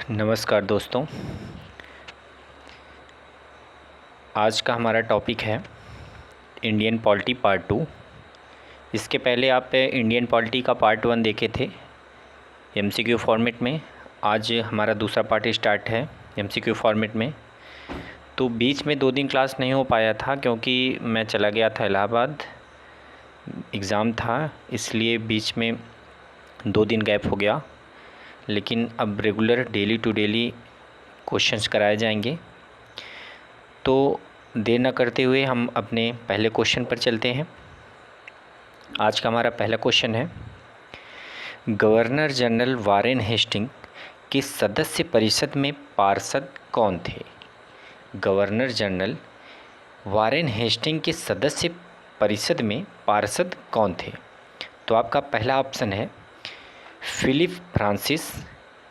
नमस्कार दोस्तों। आज का हमारा टॉपिक है इंडियन पॉलिटी पार्ट 2। इसके पहले आप इंडियन पॉलिटी का पार्ट 1 देखे थे एमसीक्यू फॉर्मेट में। आज हमारा दूसरा पार्ट स्टार्ट है एमसीक्यू फॉर्मेट में। तो बीच में 2 दिन क्लास नहीं हो पाया था क्योंकि मैं चला गया था इलाहाबाद, एग्ज़ाम था, इसलिए बीच में 2 दिन गैप हो गया। लेकिन अब regular daily to daily questions कराए जाएंगे। तो देर न करते हुए हम अपने पहले क्वेश्चन पर चलते हैं। आज का हमारा पहला क्वेश्चन है, गवर्नर जनरल वारेन हेस्टिंग के सदस्य परिषद में पार्षद कौन थे? गवर्नर जनरल वारेन हेस्टिंग के सदस्य परिषद में पार्षद कौन थे? तो आपका पहला ऑप्शन है फिलिप फ्रांसिस,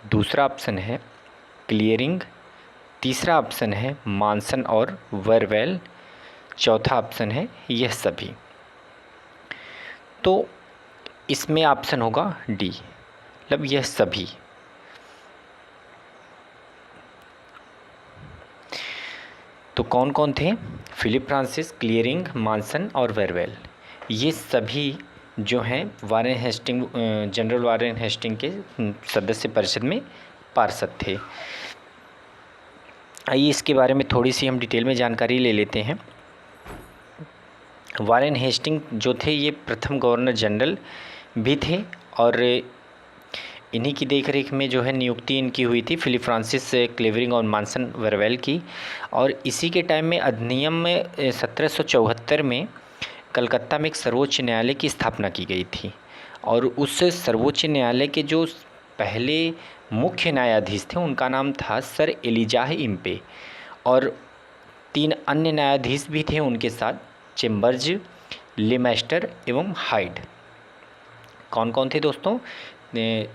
दूसरा ऑप्शन है क्लियरिंग, तीसरा ऑप्शन है मॉनसन और वर्वेल, चौथा ऑप्शन है यह सभी। तो इसमें ऑप्शन होगा डी, मतलब यह सभी। तो कौन कौन थे? फिलिप फ्रांसिस, क्लियरिंग, मॉनसन और वर्वेल, ये सभी जो हैं Warren Hasting, general Warren Hasting के सदस्य परिषद में पार्षद थे। आइए इसके बारे में थोड़ी सी हम डिटेल में जानकारी ले लेते हैं। वारेन हेस्टिंग जो थे ये प्रथम गवर्नर जनरल भी थे और इन्हीं की देखरेख में जो है नियुक्ति इनकी हुई थी, फिलिप फ्रांसिस, क्लेवरिंग और मॉनसन वर्वेल की। और इसी के टाइम में अधिनियम में 1774 में कलकत्ता में एक सर्वोच्च न्यायालय की स्थापना की गई थी और उस सर्वोच्च न्यायालय के जो पहले मुख्य न्यायाधीश थे उनका नाम था सर एलिजाह इम्पे, और 3 अन्य न्यायाधीश भी थे उनके साथ, चेम्बर्ज, लेमेस्टर एवं हाइड। कौन कौन थे दोस्तों?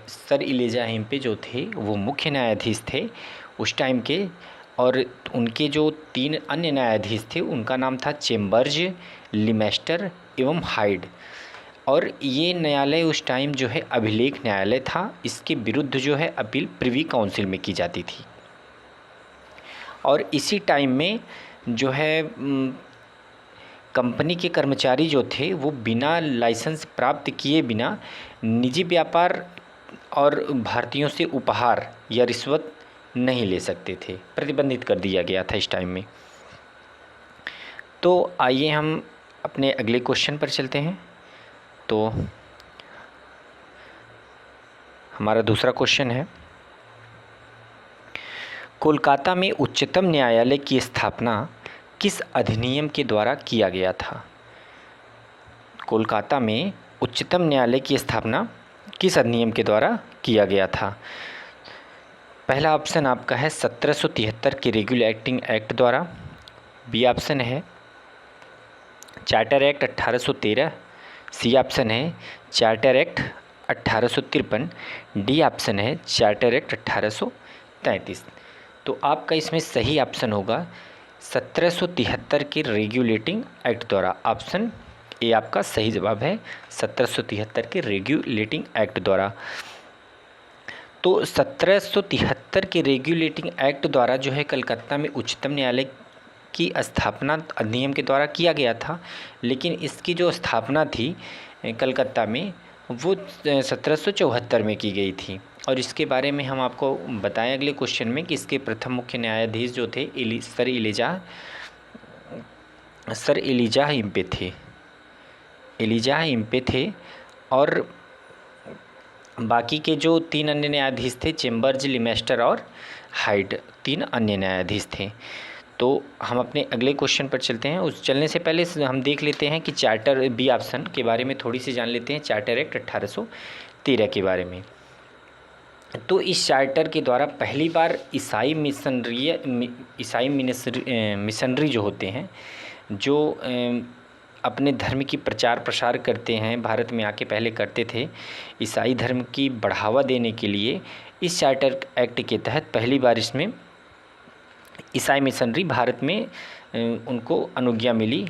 सर एलिजाह इम्पे जो थे वो मुख्य न्यायाधीश थे उस टाइम के, और उनके जो 3 अन्य न्यायाधीश थे उनका नाम था चेम्बर्ज, लेमेस्टर एवं हाइड। और ये न्यायालय उस टाइम जो है अभिलेख न्यायालय था। इसके विरुद्ध जो है अपील प्रिवी काउंसिल में की जाती थी। और इसी टाइम में जो है कंपनी के कर्मचारी जो थे वो बिना लाइसेंस प्राप्त किए बिना निजी व्यापार और भारतीयों से उपहार या रिश्वत नहीं ले सकते थे, प्रतिबंधित कर दिया गया था इस टाइम में। तो आइए हम अपने अगले क्वेश्चन पर चलते हैं। तो हमारा दूसरा क्वेश्चन है, कोलकाता में उच्चतम न्यायालय की स्थापना किस अधिनियम के द्वारा किया गया था? कोलकाता में उच्चतम न्यायालय की स्थापना किस अधिनियम के द्वारा किया गया था? पहला ऑप्शन आपका है 1773 के रेगुलेटिंग एक्ट द्वारा, बी ऑप्शन है चार्टर एक्ट 1813, सी ऑप्शन है चार्टर एक्ट 1853, डी ऑप्शन है चार्टर एक्ट 1833। तो आपका इसमें सही ऑप्शन होगा 1773 के रेगुलेटिंग एक्ट द्वारा। ऑप्शन ए आपका सही जवाब है, 1773 के रेगुलेटिंग एक्ट द्वारा। तो 1773 के रेगुलेटिंग एक्ट द्वारा जो है कलकत्ता में उच्चतम न्यायालय की स्थापना अधिनियम के द्वारा किया गया था। लेकिन इसकी जो स्थापना थी कलकत्ता में वो 1774 में की गई थी। और इसके बारे में हम आपको बताएं अगले क्वेश्चन में कि इसके प्रथम मुख्य न्यायाधीश जो थे सर एलिजाह इम्पे थे। एलिजाह इम्पे थे और बाकी के जो 3 अन्य न्यायाधीश थे चेम्बर्ज, लेमेस्टर और हाइड, 3 अन्य न्यायाधीश थे। तो हम अपने अगले क्वेश्चन पर चलते हैं। उस चलने से पहले हम देख लेते हैं कि चार्टर, बी ऑप्शन के बारे में थोड़ी सी जान लेते हैं, चार्टर एक्ट 1813 के बारे में। तो इस चार्टर के द्वारा पहली बार ईसाई मिशनरी जो होते हैं, जो अपने धर्म की प्रचार प्रसार करते हैं, भारत में आके पहले करते थे, ईसाई धर्म की बढ़ावा देने के लिए इस चार्टर एक्ट के तहत पहली बार इसमें ईसाई मिशनरी भारत में उनको आज्ञा मिली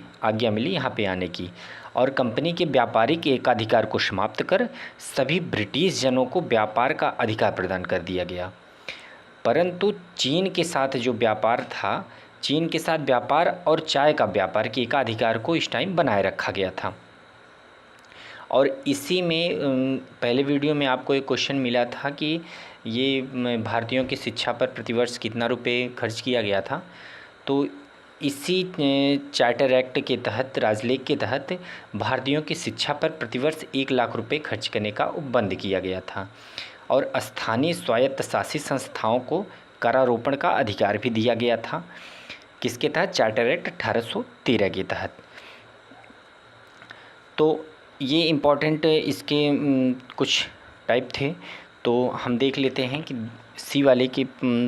यहाँ पे आने की। और कंपनी के व्यापारिक एकाधिकार को समाप्त कर सभी ब्रिटिश जनों को व्यापार का अधिकार प्रदान कर दिया गया। परंतु चीन के साथ जो व्यापार था, चीन के साथ व्यापार और चाय का व्यापार के एकाधिकार को इस टाइम बनाए रखा गया था। और इसी में पहले वीडियो में आपको एक क्वेश्चन मिला था कि ये भारतीयों की शिक्षा पर प्रतिवर्ष कितना रुपए खर्च किया गया था। तो इसी चार्टर एक्ट के तहत, राजलेख के तहत भारतीयों की शिक्षा पर प्रतिवर्ष 1 लाख रुपए खर्च करने का उपबंध किया गया था। और स्थानीय स्वायत्त शासित संस्थाओं को करारोपण का अधिकार भी दिया गया था। किसके तहत? चार्टर एक्ट 1813 के तहत। तो ये इम्पॉर्टेंट इसके कुछ टाइप थे, तो हम देख लेते हैं कि सी वाले की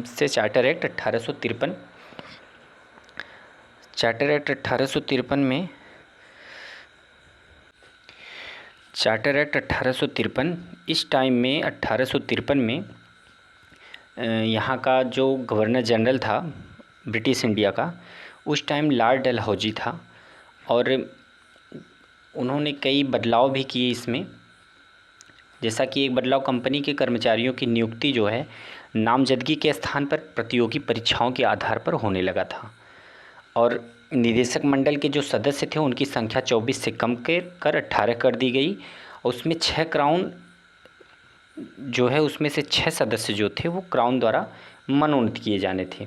से चार्टर एक्ट 1853। चार्टर एक्ट 1853 में, चार्टर एक्ट 1853 इस टाइम में 1853 में यहाँ का जो गवर्नर जनरल था ब्रिटिश इंडिया का, उस टाइम लॉर्ड डलहौजी था। और उन्होंने कई बदलाव भी किए इसमें। जैसा कि एक बदलाव, कंपनी के कर्मचारियों की नियुक्ति जो है नामजदगी के स्थान पर प्रतियोगी परीक्षाओं के आधार पर होने लगा था। और निदेशक मंडल के जो सदस्य थे उनकी संख्या 24 से कम कर 18 कर दी गई। उसमें 6 क्राउन जो है, उसमें से 6 सदस्य जो थे वो क्राउन द्वारा मनोनीत किए जाने थे।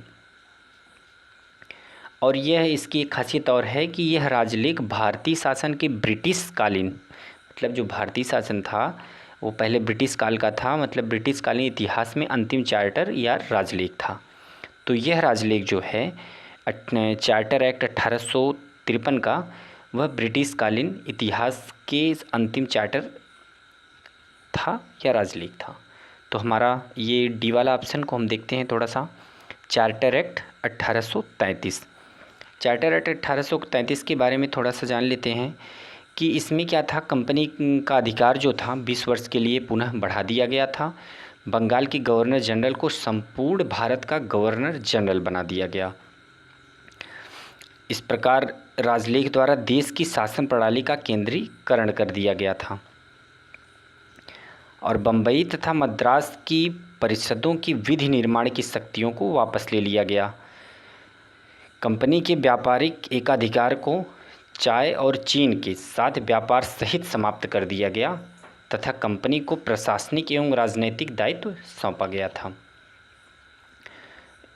और यह इसकी एक खासियत और है कि यह राजलेख भारतीय शासन के ब्रिटिश कालीन, मतलब जो भारतीय शासन था वो पहले ब्रिटिश काल का था, मतलब ब्रिटिश कालीन इतिहास में अंतिम चार्टर या राजलेख था। तो यह राजलेख जो है चार्टर एक्ट 1853 का, वह ब्रिटिश कालीन इतिहास के अंतिम चार्टर था या राजलेख था। तो हमारा ये डी वाला ऑप्शन को हम देखते हैं थोड़ा सा। Charter act 1833। चार्टर एक्ट 1833 के बारे में थोड़ा सा जान लेते हैं कि इसमें क्या था। कंपनी का अधिकार जो था 20 वर्ष के लिए पुनः बढ़ा दिया गया था। बंगाल के गवर्नर जनरल को संपूर्ण भारत का गवर्नर जनरल बना दिया गया। इस प्रकार राजलेख द्वारा देश की शासन प्रणाली का केंद्रीकरण कर दिया गया था। और बम्बई तथा मद्रास की परिषदों की विधि निर्माण की शक्तियों को वापस ले लिया गया। कंपनी के व्यापारिक एकाधिकार को चाय और चीन के साथ व्यापार सहित समाप्त कर दिया गया तथा कंपनी को प्रशासनिक एवं राजनैतिक दायित्व सौंपा गया था।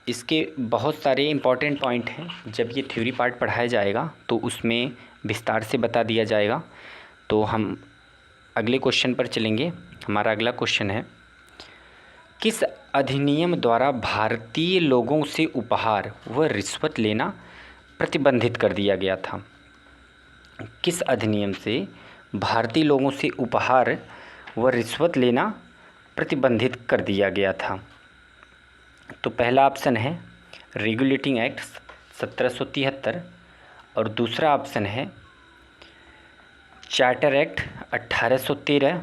इसके बहुत सारे इम्पॉर्टेंट पॉइंट हैं। जब ये थ्योरी पार्ट पढ़ाया जाएगा तो उसमें विस्तार से बता दिया जाएगा। तो हम अगले क्वेश्चन पर चलेंगे। हमारा अगला क्वेश्चन है, किस अधिनियम द्वारा भारतीय लोगों से उपहार व रिश्वत लेना प्रतिबंधित कर दिया गया था? किस अधिनियम से भारतीय लोगों से उपहार व रिश्वत लेना प्रतिबंधित कर दिया गया था? तो पहला ऑप्शन है रेगुलेटिंग एक्ट 1773 और दूसरा ऑप्शन है चार्टर एक्ट 1813,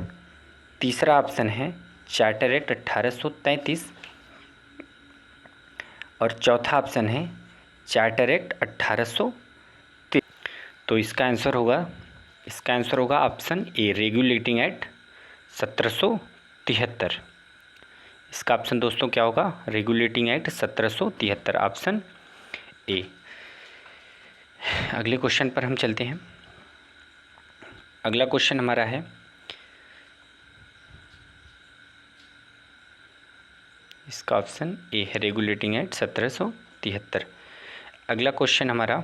तीसरा ऑप्शन है चार्टर एक्ट 1833 और चौथा ऑप्शन है चार्टर एक्ट 1813। तो इसका आंसर होगा ऑप्शन ए, रेगुलेटिंग एक्ट 1773। इसका ऑप्शन दोस्तों क्या होगा? Regulating act 1773, option A. अगले क्वेश्चन पर हम चलते हैं। अगला क्वेश्चन हमारा है, इसका ऑप्शन ए है, रेगुलेटिंग एक्ट 1773। अगला क्वेश्चन हमारा,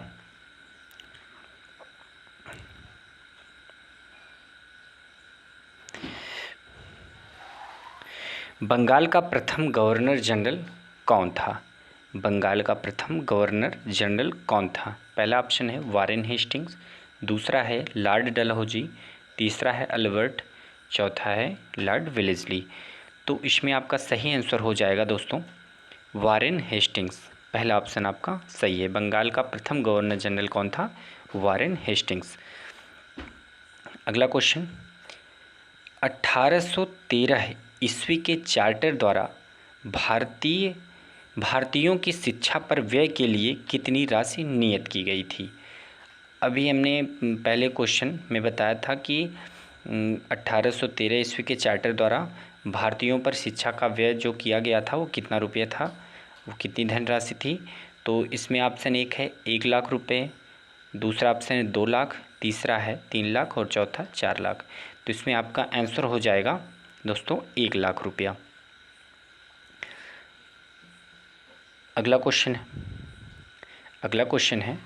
बंगाल का प्रथम गवर्नर जनरल कौन था? बंगाल का प्रथम गवर्नर जनरल कौन था? पहला ऑप्शन है वारेन हेस्टिंग्स, दूसरा है लॉर्ड डलहौजी, तीसरा है अल्बर्ट, चौथा है लॉर्ड वेलेस्ली। तो इसमें आपका सही आंसर हो जाएगा दोस्तों वारेन हेस्टिंग्स। पहला ऑप्शन आपका सही है। बंगाल का प्रथम गवर्नर जनरल कौन था? Warren Hastings. अगला क्वेश्चन, 1813 ईस्वी के चार्टर द्वारा भारतीयों की शिक्षा पर व्यय के लिए कितनी राशि नियत की गई थी? अभी हमने पहले क्वेश्चन में बताया था कि 1813 ईस्वी के चार्टर द्वारा भारतीयों पर शिक्षा का व्यय जो किया गया था वो कितना रुपये था, वो कितनी धनराशि थी। तो इसमें ऑप्शन 1 है 1 लाख रुपये, दूसरा ऑप्शन है 2 लाख, तीसरा है 3 लाख और चौथा 4 लाख। तो इसमें आपका आंसर हो जाएगा दोस्तों 1 लाख रुपया। अगला क्वेश्चन है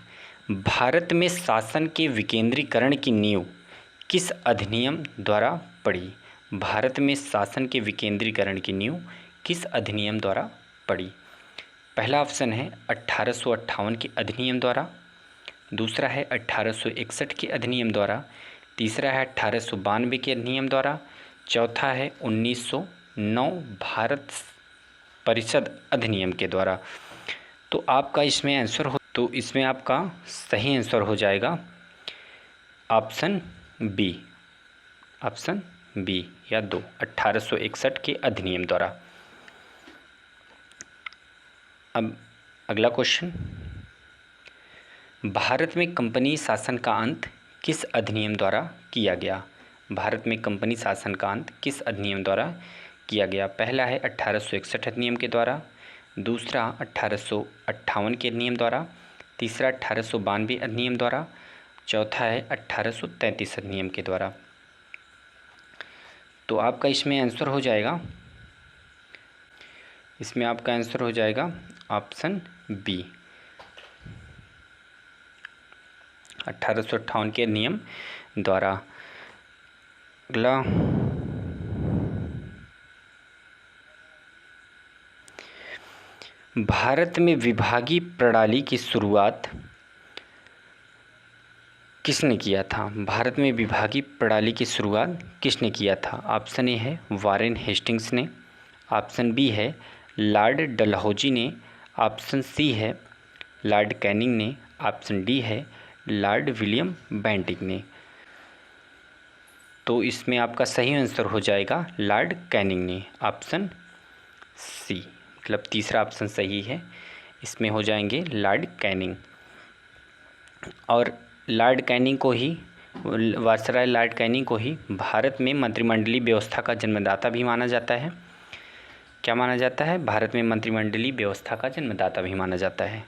भारत में शासन के विकेंद्रीकरण की नींव किस अधिनियम द्वारा पड़ी। भारत में शासन के विकेंद्रीकरण की नींव किस अधिनियम द्वारा पड़ी। पहला ऑप्शन है 1858 के अधिनियम द्वारा, दूसरा है 1861 के अधिनियम द्वारा, तीसरा है 1892 के अधिनियम द्वारा, चौथा है 1909 भारत परिषद अधिनियम के द्वारा। तो आपका इसमें आपका सही आंसर हो जाएगा ऑप्शन बी या 2, 1861 के अधिनियम द्वारा। अब अगला क्वेश्चन, भारत में कंपनी शासन का अंत किस अधिनियम द्वारा किया गया। भारत में कंपनी शासन का अंत किस अधिनियम द्वारा किया गया। पहला है 1861 अधिनियम के द्वारा, दूसरा 1858 के अधिनियम द्वारा, तीसरा 1892 अधिनियम द्वारा, चौथा है 1833 अधिनियम के द्वारा। तो आपका इसमें आंसर हो जाएगा ऑप्शन बी, 1858 के नियम द्वारा। अगला, भारत में विभागीय प्रणाली की शुरुआत किसने किया था। भारत में विभागीय प्रणाली की शुरुआत किसने किया था। ऑप्शन ए है वारेन हेस्टिंग्स ने, ऑप्शन बी है लॉर्ड डलहौजी ने, ऑप्शन सी है लॉर्ड कैनिंग ने, ऑप्शन डी है लॉर्ड विलियम बेंटिक ने। तो इसमें आपका सही आंसर हो जाएगा लॉर्ड कैनिंग ने, ऑप्शन सी, मतलब तीसरा ऑप्शन सही है। इसमें हो जाएंगे लॉर्ड कैनिंग। और लॉर्ड कैनिंग को ही, वायसराय लॉर्ड कैनिंग को ही भारत में मंत्रिमंडलीय व्यवस्था का जन्मदाता भी माना जाता है। क्या माना जाता है। भारत में मंत्रिमंडलीय व्यवस्था का जन्मदाता भी माना जाता है।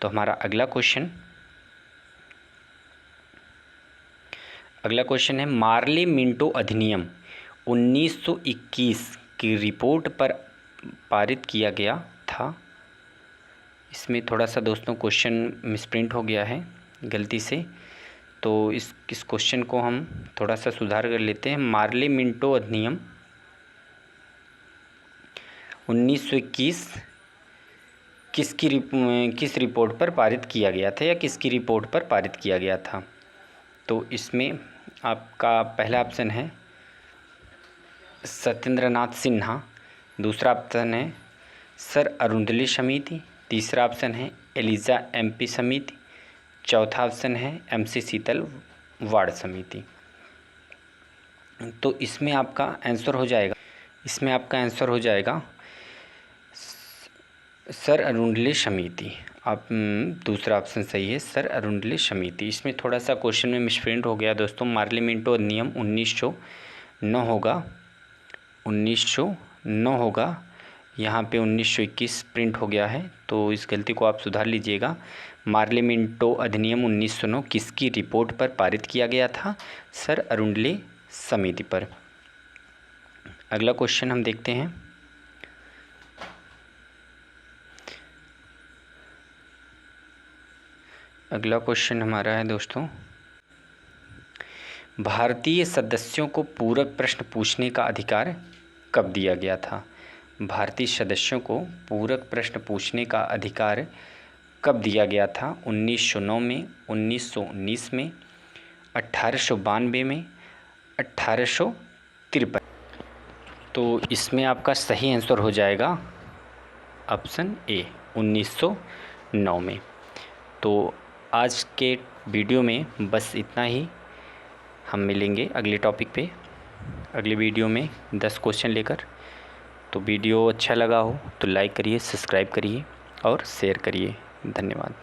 तो हमारा अगला क्वेश्चन है मार्ले मिंटो अधिनियम 1921 की रिपोर्ट पर पारित किया गया था। इसमें थोड़ा सा दोस्तों क्वेश्चन मिसप्रिंट हो गया है गलती से, तो इस क्वेश्चन को हम थोड़ा सा सुधार कर लेते हैं। मार्ले मिंटो अधिनियम 1921 किस रिपोर्ट पर पारित किया गया था या किसकी रिपोर्ट पर पारित किया गया था। तो इसमें आपका पहला ऑप्शन है सत्येंद्रनाथ सिन्हा, दूसरा ऑप्शन है सर अरुंधले समिति, तीसरा ऑप्शन है एलिजा एमपी समिति, चौथा ऑप्शन है एमसी शीतल वार्ड समिति। तो इसमें आपका आंसर हो जाएगा सर अरुंधले समिति। आप दूसरा ऑप्शन सही है, सर अरुंधले समिति। इसमें थोड़ा सा क्वेश्चन में मिसप्रिंट हो गया दोस्तों। मार्ले मिंटो अधिनियम 1909 होगा, यहाँ पे 1921 प्रिंट हो गया है, तो इस गलती को आप सुधार लीजिएगा। मार्ले मिंटो अधिनियम 1909 किसकी रिपोर्ट पर पारित किया गया था। सर अरुंधले समिति पर। अगला क्वेश्चन हम देखते हैं। अगला क्वेश्चन हमारा है दोस्तों, भारतीय सदस्यों को पूरक प्रश्न पूछने का अधिकार कब दिया गया था। भारतीय सदस्यों को पूरक प्रश्न पूछने का अधिकार कब दिया गया था। 1909 में, 1919 में, 1892 में, 1853। तो इसमें आपका सही आंसर हो जाएगा ऑप्शन ए, 1909 में। तो आज के वीडियो में बस इतना ही। हम मिलेंगे अगले टॉपिक पे, अगले वीडियो में 10 क्वेश्चन लेकर। तो वीडियो अच्छा लगा हो तो लाइक करिए, सब्सक्राइब करिए और शेयर करिए। धन्यवाद।